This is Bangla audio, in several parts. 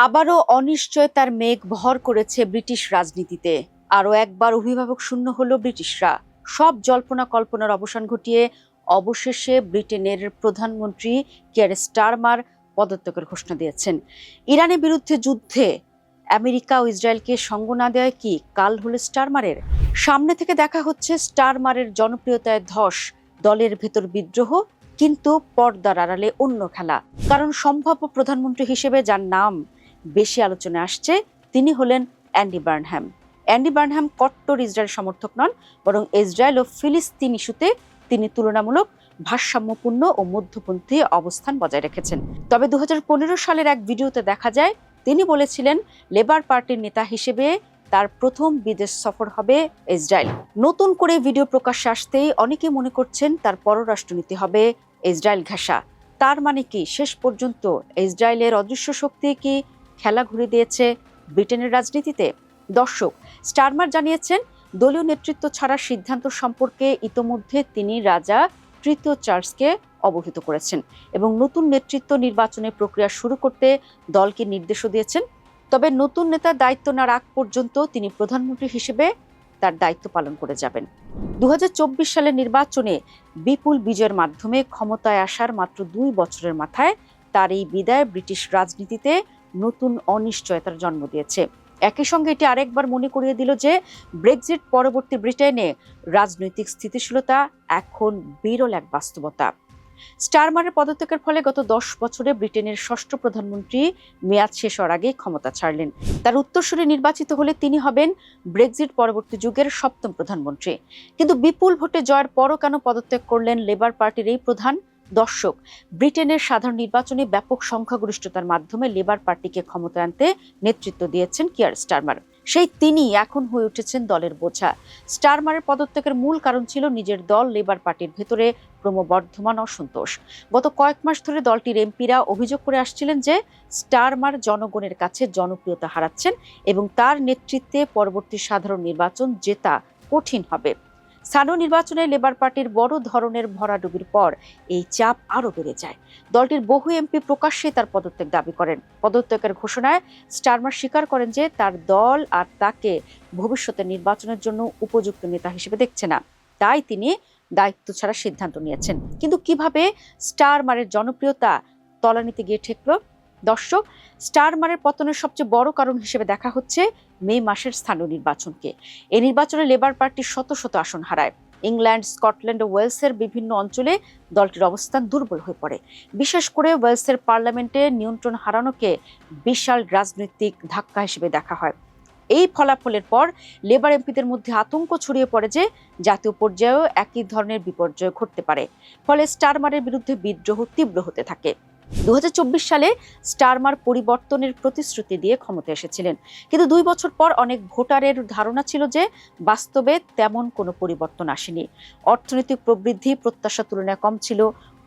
আবারও অনিশ্চয়তার মেঘ ভর করেছে ব্রিটিশ রাজনীতিতে। আরও একবার অভিভাবক শূন্য হলো ব্রিটিশরা। সব জল্পনা কল্পনার অবসান ঘটিয়ে অবশেষে ব্রিটেনের প্রধানমন্ত্রী কিয়ার স্টারমার পদত্যাগের ঘোষণা দিয়েছেন। ইরানের বিরুদ্ধে যুদ্ধে আমেরিকা ও ইসরায়েলকে সঙ্গ না দেওয়ায় কি কাল হলো স্টারমারের? সামনে থেকে দেখা হচ্ছে স্টারমারের জনপ্রিয়তায় ধস, দলের ভেতর বিদ্রোহ, কিন্তু পর্দার আড়ালে অন্য খেলা। কারণ সম্ভাব্য প্রধানমন্ত্রী হিসেবে যার নাম বেশি আলোচনায় আসছে তিনি হলেন অ্যান্ডি বার্নহ্যাম। অ্যান্ডি বার্নহ্যাম কট্টর ইসরায়েল সমর্থক নন, বরং ইসরায়েল ও ফিলিস্তিন ইস্যুতে তিনি তুলনামূলক ভারসাম্যপূর্ণ ও মধ্যপন্থী অবস্থান বজায় রেখেছেন। তবে 2015 সালের এক ভিডিওতে দেখা যায় তিনি বলেছিলেন লেবার পার্টির নেতা হিসেবে তার প্রথম বিদেশ সফর হবে ইসরায়েল। নতুন করে ভিডিও প্রকাশ্যে আসতেই অনেকে মনে করছেন তার পররাষ্ট্রনীতি হবে ইসরায়েল ঘেঁষা। তার মানে কি শেষ পর্যন্ত ইসরায়েলের অদৃশ্য শক্তি কি খেলা ঘুরে দিয়েছে ব্রিটেনের রাজনীতিতে? দর্শক, স্টারমার জানিয়েছেন দলীয় নেতৃত্ব ছাড়ার সিদ্ধান্ত সম্পর্কে ইতোমধ্যে তিনি রাজা তৃতীয় চার্লসকে অবহিত করেছেন এবং নতুন নেতৃত্ব নির্বাচনের প্রক্রিয়া শুরু করতে দলকে নির্দেশও দিয়েছেন। তবে নতুন নেতার দায়িত্ব নেওয়ার আগ পর্যন্ত তিনি প্রধানমন্ত্রী হিসেবে তার দায়িত্ব পালন করে যাবেন। 2024 সালের নির্বাচনে বিপুল বিজয়ের মাধ্যমে ক্ষমতায় আসার মাত্র 2 বছরের মাথায় তার এই বিদায় ব্রিটিশ রাজনীতিতে নতুন অনিশ্চয়তার জন্ম দিয়েছে। একই সঙ্গে এটি আরেকবার মনে করিয়ে দিল যে ব্রেক্সিট পরবর্তী ব্রিটেনে রাজনৈতিক স্থিতিশীলতা এখন বিরল এক বাস্তবতা। স্টারমারের পদত্যাগের ফলে গত 10 বছরে ব্রিটেনের ষষ্ঠ প্রধানমন্ত্রী মেয়াদ শেষ হওয়ার আগে ক্ষমতা ছাড়লেন। তার উত্তরসূরি নির্বাচিত হলে তিনি হবেন ব্রেক্সিট পরবর্তী যুগের সপ্তম প্রধানমন্ত্রী। কিন্তু বিপুল ভোটে জয়ের পরও কেন পদত্যাগ করলেন লেবার পার্টির এই প্রধান? দর্শক, ব্রিটেনের সাধারণ নির্বাচনে ব্যাপক সংখ্যাগরিষ্ঠতার মাধ্যমে লেবার পার্টিকে ক্ষমতায় আনতে নেতৃত্ব দিয়েছেন কিয়ার স্টারমার। সেই তিনি এখন হয়ে উঠেছেন দলের বোঝা। স্টারমারের পদত্যাগের মূল কারণ ছিল নিজের দল লেবার পার্টির ভেতরে ক্রমবর্ধমান অসন্তোষ। গত কয়েক মাস ধরে দলটির এমপিরা অভিযোগ করে আসছিলেন যে স্টারমার জনগণের কাছে জনপ্রিয়তা হারাচ্ছেন এবং তার নেতৃত্বে পরবর্তী সাধারণ নির্বাচন জেতা কঠিন হবে। স্থানীয় নির্বাচনে লেবার পার্টির বড় ধরনের ভরাডুবির পর এই চাপ আরও বেড়ে যায়। দলটির বহু এমপি প্রকাশ্যে তার পদত্যাগ দাবি করেন। পদত্যাগের ঘোষণায় স্টারমার স্বীকার করেন যে তার দল আর তাকে ভবিষ্যতের নির্বাচনের জন্য উপযুক্ত নেতা হিসেবে দেখছে না, তাই তিনি দায়িত্ব ছাড়ার সিদ্ধান্ত নিয়েছেন। কিন্তু কিভাবে স্টারমারের জনপ্রিয়তা তলানিতে গিয়ে ঠেকল? দর্শক, স্টারমারের পতনের সবচেয়ে বড় কারণ হিসেবে দেখা হচ্ছে মে মাসের স্থানীয় নির্বাচনকে। এই নির্বাচনে লেবার পার্টি শত শত আসন হারায়। ইংল্যান্ড, স্কটল্যান্ড ও ওয়েলসের বিভিন্ন অঞ্চলে দলটির অবস্থান দুর্বল হয়ে পড়ে। বিশেষ করে ওয়েলসের পার্লামেন্টে নিয়ন্ত্রণ হারানোকে বিশাল রাজনৈতিক ধাক্কা হিসেবে দেখা হয়। এই ফলাফলের পর লেবার এমপিদের মধ্যে আতঙ্ক ছড়িয়ে পড়ে যে জাতীয় পর্যায়েও একই ধরনের বিপর্যয় ঘটতে পারে। ফলে স্টারমারের বিরুদ্ধে বিদ্রোহ তীব্র হতে থাকে। 2024 সালে স্টারমার পরিবর্তনের প্রতিশ্রুতি দিয়ে ক্ষমতায় এসেছিলেন, কিন্তু 2 বছর পর অনেক ভোটারের ধারণা ছিল যে বাস্তবে তেমন কোনো পরিবর্তন আসেনি। অর্থনৈতিক প্রবৃদ্ধি প্রত্যাশা তুলনায় কম ছিল,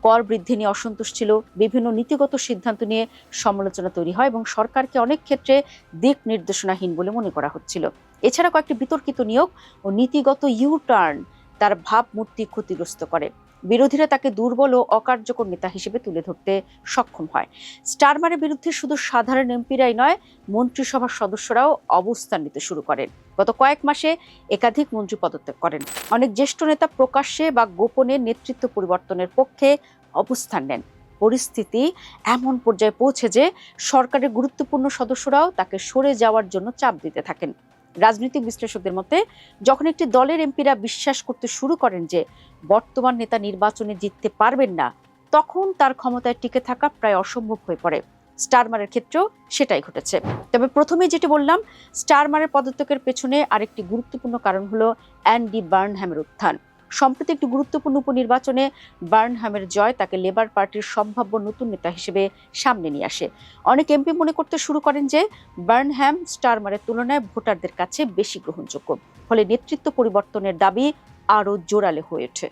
কর বৃদ্ধি নিয়ে অসন্তোষ ছিল, বিভিন্ন নীতিগত সিদ্ধান্ত নিয়ে সমালোচনা তৈরি হয় এবং সরকারকে অনেক ক্ষেত্রে দিক নির্দেশনাহীন বলে মনে করা হচ্ছিল। এছাড়া কয়েকটি বিতর্কিত নিয়োগ ও নীতিগত ইউ-টার্ন তার ভাবমূর্তি ক্ষতিগ্রস্ত করে। বিরোধীরা তাকে দুর্বল ও অকার্যকর নেতা হিসেবে তুলে ধরতে সক্ষম হয়। স্টারমারের বিরুদ্ধে শুধু সাধারণ এমপিরাই নয়, মন্ত্রিসভার সদস্যরাও অবস্থান নিতে শুরু করেন। গত কয়েক মাসে একাধিক মন্ত্রী পদত্যাগ করেন। অনেক জ্যেষ্ঠ নেতা প্রকাশ্যে বা গোপনে নেতৃত্ব পরিবর্তনের পক্ষে অবস্থান নেন। পরিস্থিতি এমন পর্যায়ে পৌঁছে যে সরকারের গুরুত্বপূর্ণ সদস্যরাও তাকে সরে যাওয়ার জন্য চাপ দিতে থাকেন। রাজনৈতিক বিশ্লেষকদের মতে, যখন একটি দলের এমপিরা বিশ্বাস করতে শুরু করেন যে বর্তমান নেতা নির্বাচনে জিততে পারবেন না, তখন তার ক্ষমতায় টিকে থাকা প্রায় অসম্ভব হয়ে পড়ে। স্টারমারের ক্ষেত্রেও সেটাই ঘটেছে। তবে প্রথমেই যেটি বললাম, স্টারমারের পদত্যাগের পেছনে আরেকটি গুরুত্বপূর্ণ কারণ হলো অ্যান্ডি বার্নহ্যামের উত্থান। সম্প্রতি একটি গুরুত্বপূর্ণ উপনির্বাচনে বার্নহ্যামের জয় তাকে লেবার পার্টির সম্ভাব্য নতুন নেতা হিসেবে সামনে নিয়ে আসে। অনেক এমপি মনে করতে শুরু করেন যে বার্নহ্যাম স্টারমারের তুলনায় ভোটারদের কাছে বেশি গ্রহণযোগ্য, ফলে নেতৃত্ব পরিবর্তনের দাবি আরও জোরালো হয়ে ওঠে।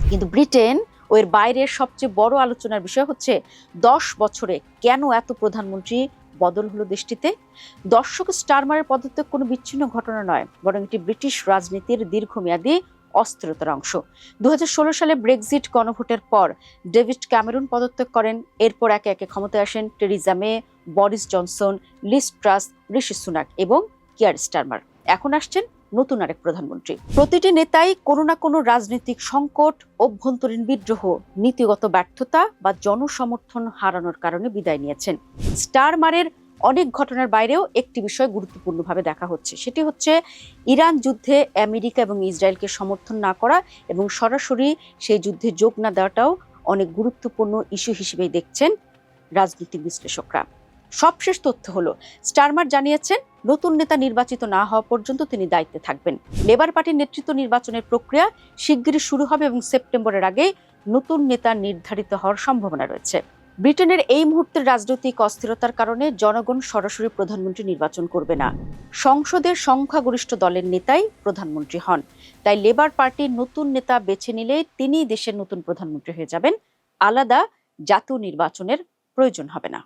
কিন্তু ব্রিটেন ও এর বাইরের সবচেয়ে বড় আলোচনার বিষয় হচ্ছে 10 বছরে কেন এত প্রধানমন্ত্রী বদল হলো দেশটিতে। দর্শক, স্টারমারের পদত্যাগ কোনো বিচ্ছিন্ন ঘটনা নয়, বরং এটি ব্রিটিশ রাজনীতির দীর্ঘমেয়াদী অস্থিরতার অংশ। 2016 সালে ব্রেক্সিট গণভোটের পর ডেভিড ক্যামেরন পদত্যাগ করেন। এরপর একে একে ক্ষমতায় আসেন টেরিজা মে, বরিস জনসন, লিজ ট্রাস, ঋষি সুনাক এবং কিয়ার স্টারমার। এখন আসছেন নতুন আরেক প্রধানমন্ত্রী। প্রতিটি নেতাই কোনো না কোনো রাজনৈতিক সংকট, অভ্যন্তরীণ বিদ্রোহ, নীতিগত ব্যর্থতা বা জনসমর্থন হারানোর কারণে বিদায় নিয়েছেন। স্টারমারের অনেক ঘটনার বাইরেও একটি বিষয় গুরুত্বপূর্ণভাবে দেখা হচ্ছে, সেটি হচ্ছে ইরান যুদ্ধে আমেরিকা এবং ইসরায়েলকে সমর্থন না করা এবং সরাসরি সেই যুদ্ধে যোগ না দেওয়াটাও অনেক গুরুত্বপূর্ণ ইস্যু হিসেবেই দেখছেন রাজনৈতিক বিশ্লেষকরা। সবশেষ তথ্য হলো, স্টারমার জানিয়েছেন নতুন নেতা নির্বাচিত না হওয়া পর্যন্ত তিনি দায়িত্বে থাকবেন। লেবার পার্টির নেতৃত্ব নির্বাচনের প্রক্রিয়া শিগগিরই শুরু হবে এবং সেপ্টেম্বরের আগে নতুন নেতা নির্ধারিত হওয়ার সম্ভাবনা রয়েছে। ব্রিটেনের এই মুহূর্তের রাজনৈতিক অস্থিরতার কারণে জনগণ সরাসরি প্রধানমন্ত্রী নির্বাচন করবে না, সংসদের সংখ্যাগরিষ্ঠ দলের নেতাই প্রধানমন্ত্রী হন। তাই লেবার পার্টির নতুন নেতা বেছে নিলে তিনি দেশের নতুন প্রধানমন্ত্রী হয়ে যাবেন, আলাদা জাতীয় নির্বাচনের প্রয়োজন হবে না।